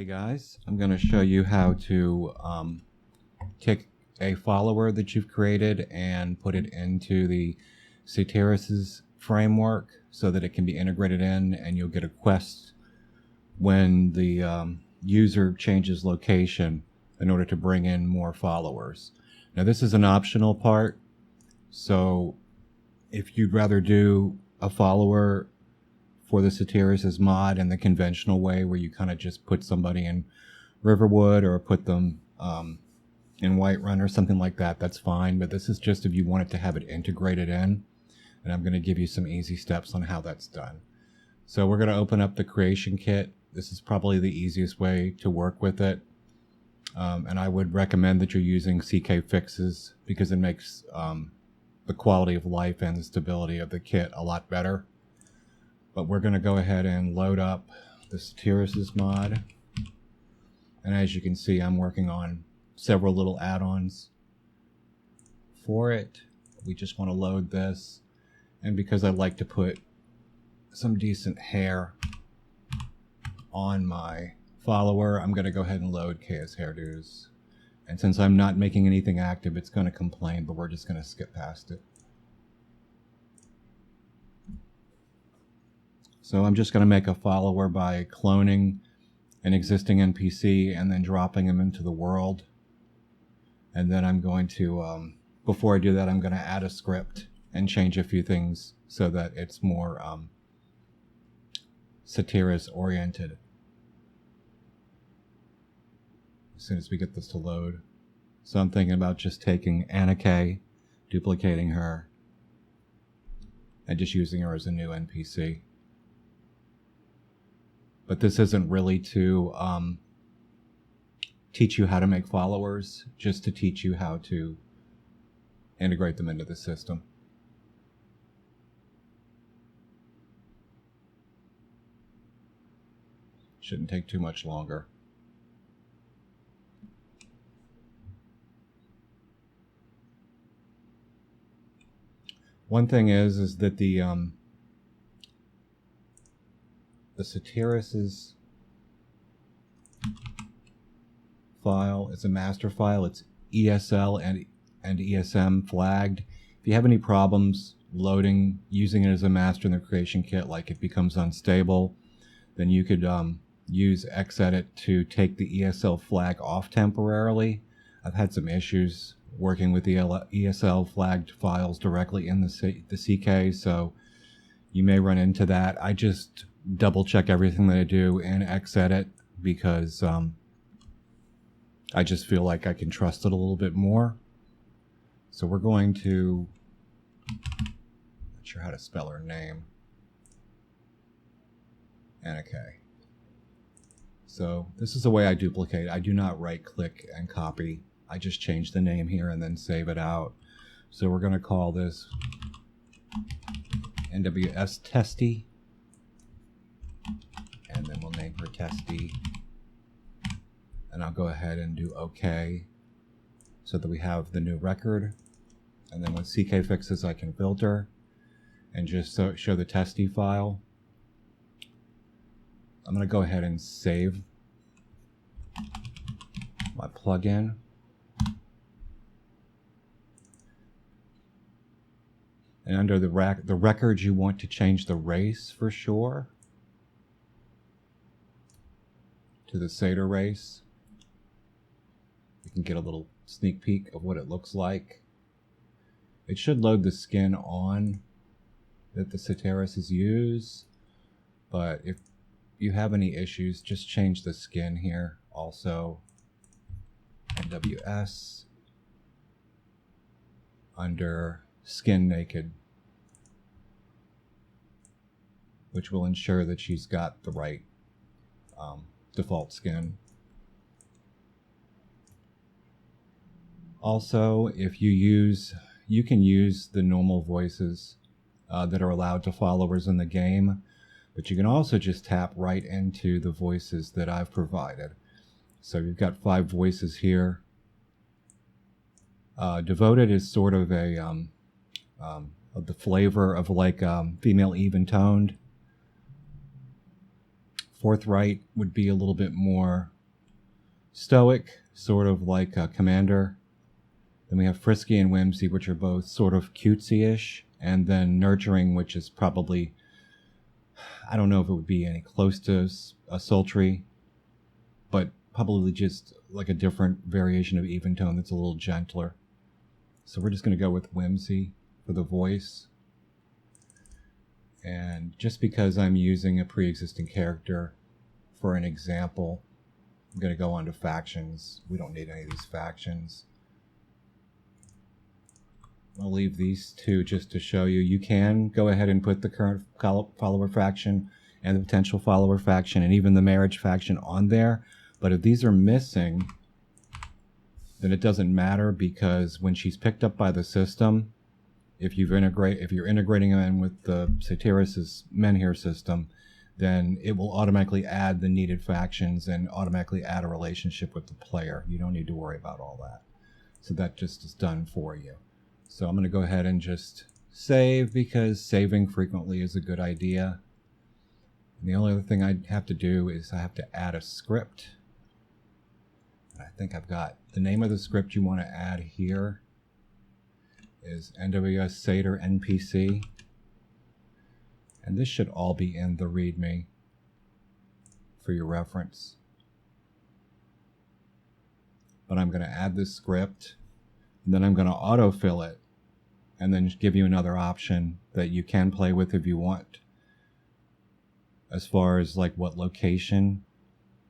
Hey guys, I'm going to show you how to take a follower that you've created and put it into the Satyresses framework so that it can be integrated in, and you'll get a quest when the user changes location in order to bring in more followers. Now this is an optional part, so if you'd rather do a follower for the Satyresses mod in the conventional way, where you kind of just put somebody in Riverwood or put them in Whiterun or something like that, that's fine. But this is just if you wanted to have it integrated in, and I'm going to give you some easy steps on how that's done. So we're going to open up the creation kit. This is probably the easiest way to work with it, and I would recommend that you're using CK fixes because it makes the quality of life and the stability of the kit a lot better. But we're going to go ahead and load up the Satyresses mod. And as you can see, I'm working on several little add-ons for it. We just want to load this. And because I like to put some decent hair on my follower, I'm going to go ahead and load KS hairdos. And since I'm not making anything active, it's going to complain, but we're just going to skip past it. So I'm just going to make a follower by cloning an existing NPC and then dropping him into the world. And then I'm going to, before I do that, I'm going to add a script and change a few things so that it's more Satyresses oriented. As soon as we get this to load. So I'm thinking about just taking Anna, duplicating her, and just using her as a new NPC. But this isn't really to teach you how to make followers, just to teach you how to integrate them into the system. Shouldn't take too much longer. One thing is that the Satyresses file is a master file. It's ESL and ESM flagged. If you have any problems using it as a master in the creation kit, like it becomes unstable, then you could use Xedit to take the ESL flag off temporarily. I've had some issues working with the ESL flagged files directly in the CK, so you may run into that. I just double check everything that I do in Xedit because I just feel like I can trust it a little bit more. So we're going to, not sure how to spell her name, Anna. So this is the way I duplicate. I do not right click and copy. I just change the name here and then save it out. So we're going to call this NWS Testy. And then we'll name her Testy. And I'll go ahead and do OK so that we have the new record. And then with CK fixes, I can filter and just show the Testy file. I'm going to go ahead and save my plugin. And under the records, you want to change the race for sure to the Satyr race. You can get a little sneak peek of what it looks like. It should load the skin on that the Satyresses use, but if you have any issues, just change the skin here. Also, NWS under skin naked, which will ensure that she's got the right default skin. Also, if you can use the normal voices that are allowed to followers in the game, but you can also just tap right into the voices that I've provided. So you've got 5 voices here. Devoted is sort of of the flavor of like female even toned. Forthright would be a little bit more stoic, sort of like a commander. Then we have frisky and whimsy, which are both sort of cutesy-ish. And then nurturing, which is probably, I don't know if it would be any close to a sultry, but probably just like a different variation of even tone that's a little gentler. So we're just going to go with whimsy for the voice. And just because I'm using a pre-existing character for an example, I'm going to go on to factions. We don't need any of these factions. I'll leave these two just to show you. You can go ahead and put the current follower faction and the potential follower faction and even the marriage faction on there. But if these are missing, then it doesn't matter, because when she's picked up by the system, if you're integrating them in with the Satyresses Menhir system, then it will automatically add the needed factions and automatically add a relationship with the player. You don't need to worry about all that. So that just is done for you. So I'm going to go ahead and just save, because saving frequently is a good idea. And the only other thing I have to do is I have to add a script. I think I've got the name of the script you want to add here is NWS Satyr NPC. And this should all be in the README for your reference. But I'm going to add this script, and then I'm going to autofill it, and then give you another option that you can play with if you want, as far as like what location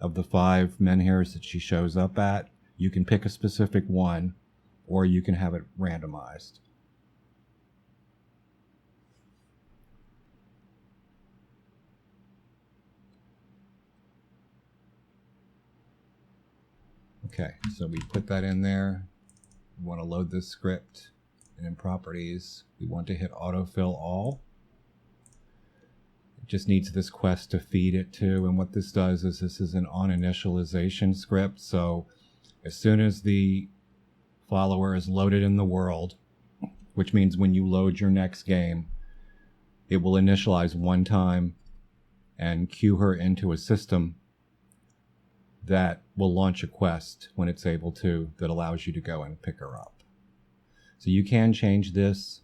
of the 5 menhirs that she shows up at. You can pick a specific one, or you can have it randomized. Okay, so we put that in there. We want to load this script, and in properties, we want to hit autofill all. It just needs this quest to feed it to, and what this does is this is an on initialization script. So as soon as the follower is loaded in the world, which means when you load your next game, it will initialize one time and queue her into a system that will launch a quest when it's able to, that allows you to go and pick her up. So you can change this.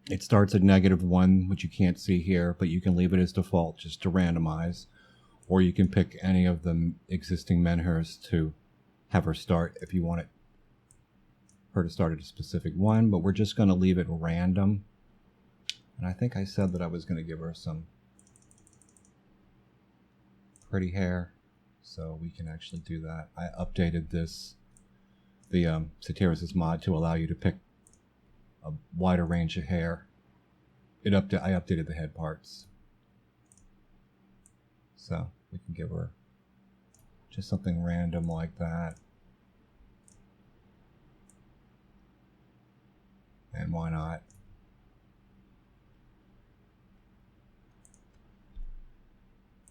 It starts at -1, which you can't see here, but you can leave it as default just to randomize, or you can pick any of the existing menhirs to have her start if you want her to start at a specific one, but we're just going to leave it random. And I think I said that I was going to give her some pretty hair, so we can actually do that. I updated the Satyresses mod to allow you to pick a wider range of hair. I updated the head parts, so we can give her just something random like that. And why not?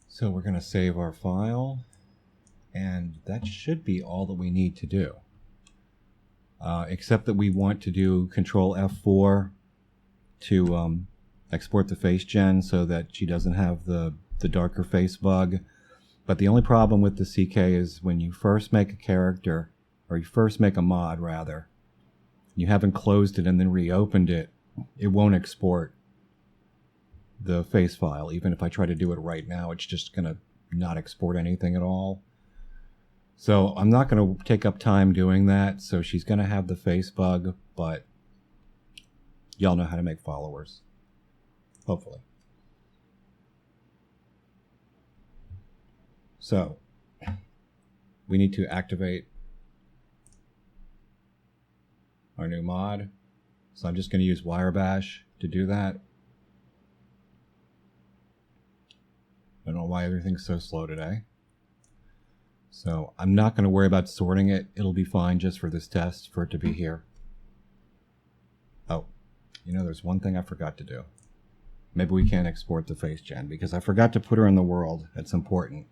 So we're going to save our file, and that should be all that we need to do. Except that we want to do Control F4 to export the face gen so that she doesn't have the darker face bug. But the only problem with the CK is when you first make a character, or you first make a mod rather, you haven't closed it and then reopened it, it won't export the face file. Even if I try to do it right now, it's just going to not export anything at all. So I'm not going to take up time doing that. So she's going to have the face bug, but y'all know how to make followers. Hopefully. So we need to activate our new mod. So I'm just going to use Wirebash to do that. I don't know why everything's so slow today. So I'm not going to worry about sorting it. It'll be fine just for this test for it to be here. Oh, you know, there's one thing I forgot to do. Maybe we can't export the face gen because I forgot to put her in the world. That's important.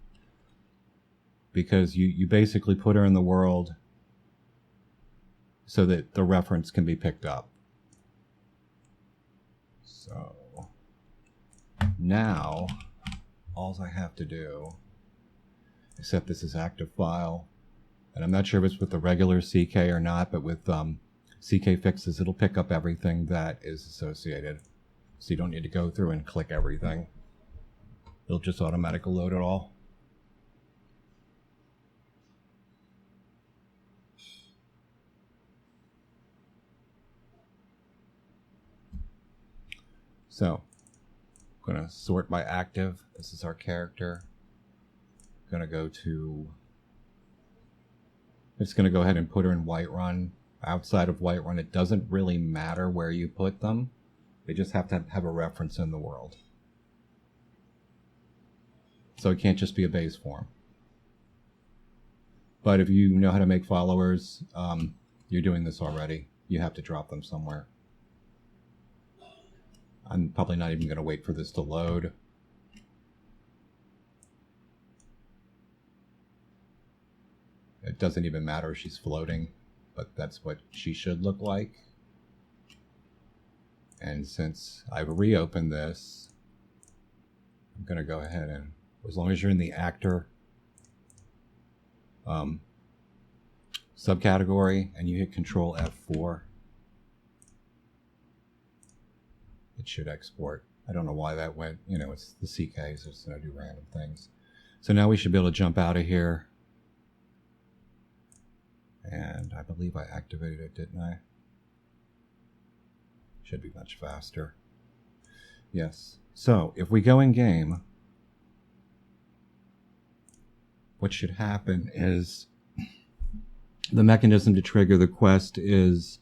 Because you basically put her in the world so that the reference can be picked up. So now all I have to do set this as active file. And I'm not sure if it's with the regular CK or not, but with CK fixes, it'll pick up everything that is associated. So you don't need to go through and click everything. It'll just automatically load it all. So, I'm going to sort by active. This is our character. I'm going to go to... I'm just going to go ahead and put her in Whiterun. Outside of Whiterun, it doesn't really matter where you put them. They just have to have a reference in the world. So it can't just be a base form. But if you know how to make followers, you're doing this already. You have to drop them somewhere. I'm probably not even going to wait for this to load. It doesn't even matter if she's floating, but that's what she should look like. And since I've reopened this, I'm going to go ahead and, as long as you're in the actor subcategory and you hit Control F4, it should export. I don't know why that went, you know, it's the CK, so it's going to do random things. So now we should be able to jump out of here. And I believe I activated it, didn't I? Should be much faster. Yes. So if we go in game, what should happen is the mechanism to trigger the quest is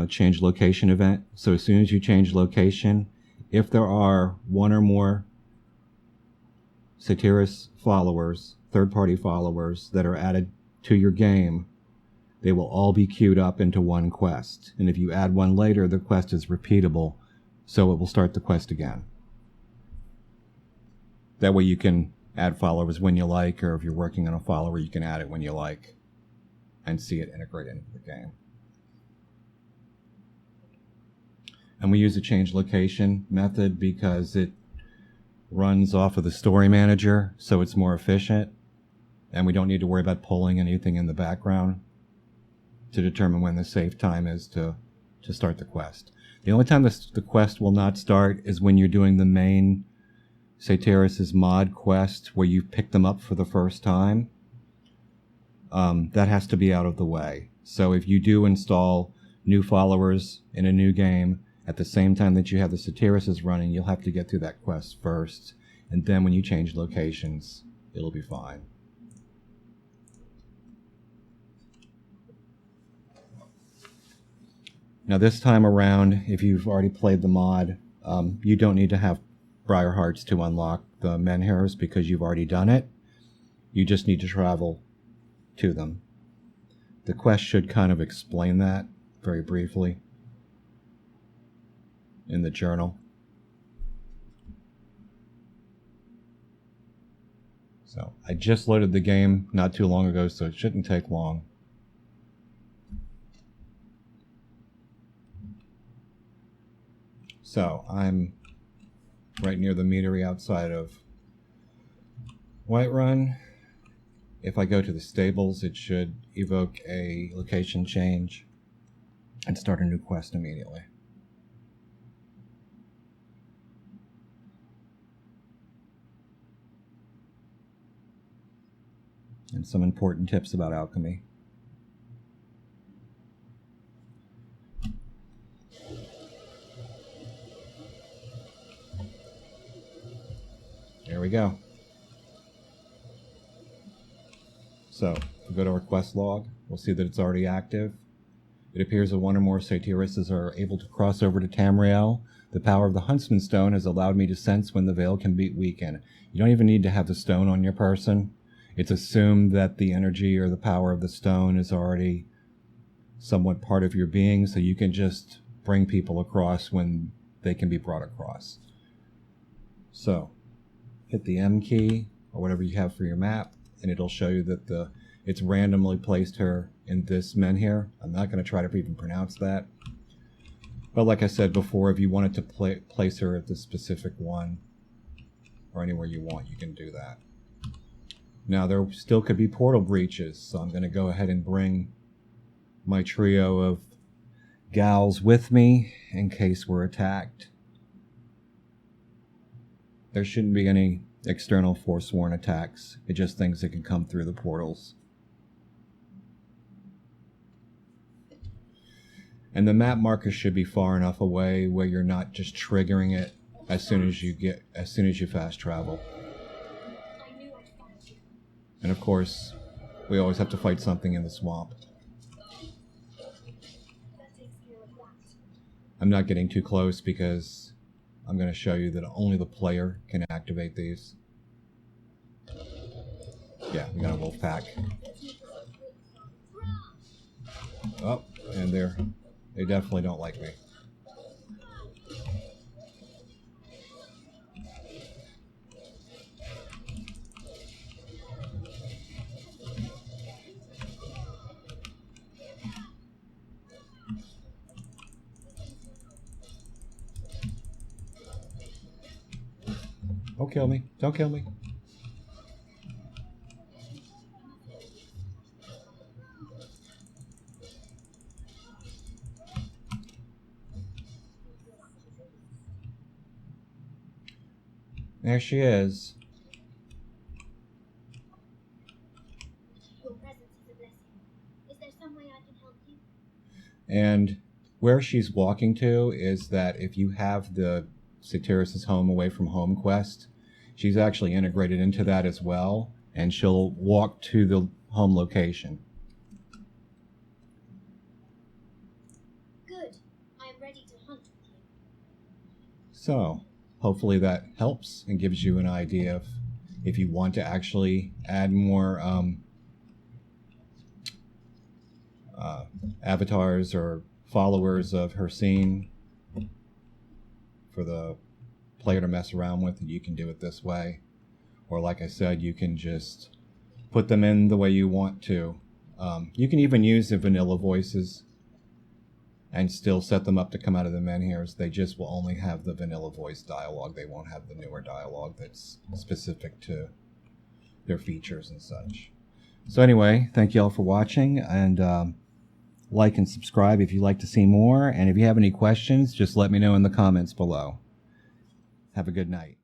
change location event. So as soon as you change location, if there are one or more Satyresses followers, third-party followers that are added to your game, they will all be queued up into one quest. And if you add one later, the quest is repeatable, so it will start the quest again. That way you can add followers when you like, or if you're working on a follower, you can add it when you like and see it integrate into the game. And we use a change location method because it runs off of the story manager, so it's more efficient, and we don't need to worry about pulling anything in the background to determine when the safe time is to start the quest. The only time the quest will not start is when you're doing the main Satyresses mod quest where you pick them up for the first time. That has to be out of the way. So if you do install new followers in a new game at the same time that you have the Satyresses running, you'll have to get through that quest first, and then when you change locations, it'll be fine. Now this time around, if you've already played the mod, you don't need to have Briar Hearts to unlock the menhirs because you've already done it. You just need to travel to them. The quest should kind of explain that very briefly in the journal. So I just loaded the game not too long ago, so it shouldn't take long. So I'm right near the meadery outside of Whiterun. If I go to the stables, it should evoke a location change and start a new quest immediately. And some important tips about alchemy. There we go. So, if we go to our quest log, we'll see that it's already active. It appears that one or more Satyresses are able to cross over to Tamriel. The power of the Huntsman Stone has allowed me to sense when the veil can be weakened. You don't even need to have the stone on your person. It's assumed that the energy or the power of the stone is already somewhat part of your being, so you can just bring people across when they can be brought across. So, hit the M key, or whatever you have for your map, and it'll show you that it's randomly placed her in this menhir. I'm not going to try to even pronounce that. But like I said before, if you wanted to place her at this specific one, or anywhere you want, you can do that. Now there still could be portal breaches, so I'm going to go ahead and bring my trio of gals with me in case we're attacked. There shouldn't be any external Forsworn attacks. It's just things that can come through the portals. And the map marker should be far enough away where you're not just triggering it as soon as you fast travel. And of course, we always have to fight something in the swamp. I'm not getting too close because I'm going to show you that only the player can activate these. Yeah, we got a wolf pack. Oh, and they definitely don't like me. Don't kill me. Don't kill me. There she is. Your presence is a blessing. Is there some way I can help you? And where she's walking to is that if you have the Satyresses home away from home quest, she's actually integrated into that as well, and she'll walk to the home location. Good. I am ready to hunt with you. So hopefully that helps and gives you an idea of if you want to actually add more avatars or followers of her scene for the player to mess around with, you can do it this way. Or like I said, you can just put them in the way you want to. You can even use the vanilla voices and still set them up to come out of the menhirs. They just will only have the vanilla voice dialogue. They won't have the newer dialogue that's specific to their features and such. So anyway, thank you all for watching, and like and subscribe if you'd like to see more. And if you have any questions, just let me know in the comments below. Have a good night.